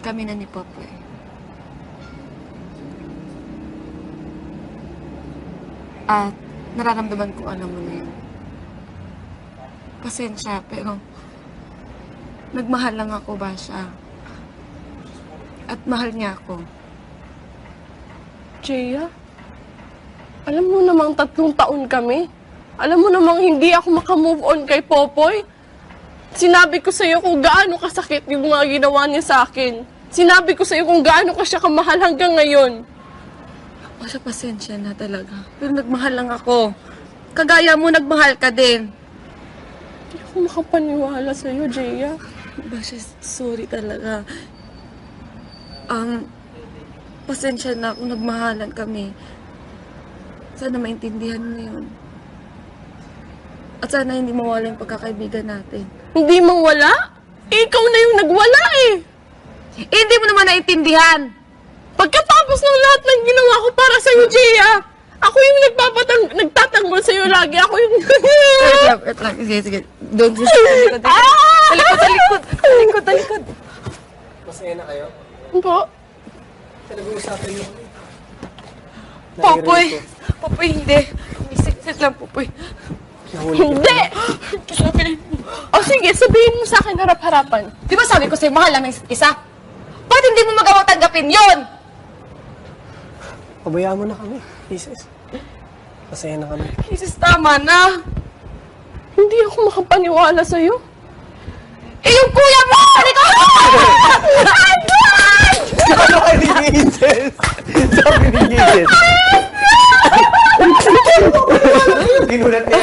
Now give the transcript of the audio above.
kami na ni Popoy. At nararamdaman ko alam mo na yun. Pasensya, pero nagmahal lang ako ba siya? At mahal niya ako. Jaya, alam mo namang 3 taon kami. Alam mo namang hindi ako makamove on kay Popoy. Sinabi ko sa'yo kung gaano kasakit yung mga ginawa niya sa akin. Sinabi ko sa'yo kung gaano ka siya kamahal hanggang ngayon. Basta pasensya na talaga. Pero nagmahal lang ako. Kagaya mo, nagmahal ka din. Hindi ako makapaniwala sa'yo, Jaya. Basta sorry talaga. Pasensya na kung nagmahalan kami. Sana maintindihan mo yun. At sana hindi mawala yung pagkakaibigan natin. Hindi mang wala? Ikaw na yung nagwala eh. Hindi mo naman naintindihan! Pagkatapos ng lahat ng ginawa ko para sa'yo, Jaya, ako yung nagtatanggol sa'yo lagi. Ako yung... Wait lang. Sige. Doon. Talikod. Masaya na kayo? Po? Nag-uusapan niyo. Popoy, hindi. Isiksit lang, Popoy. Hindi! O sige, sabihin mo sa akin harap-harapan. Di ba sabi ko sa'yo, mahal lang ng isa't isa? Ba't hindi mo magawang tanggapin yun? Pabayaan mo na kami, Jesus. Masaya na kami. Jesus, tama na. Hindi ako makapaniwala sa'yo. Eh, yung kuya mo! Halika mo! Ano kayo ni Jesus? Sabi ni Jesus. Ginulat niya.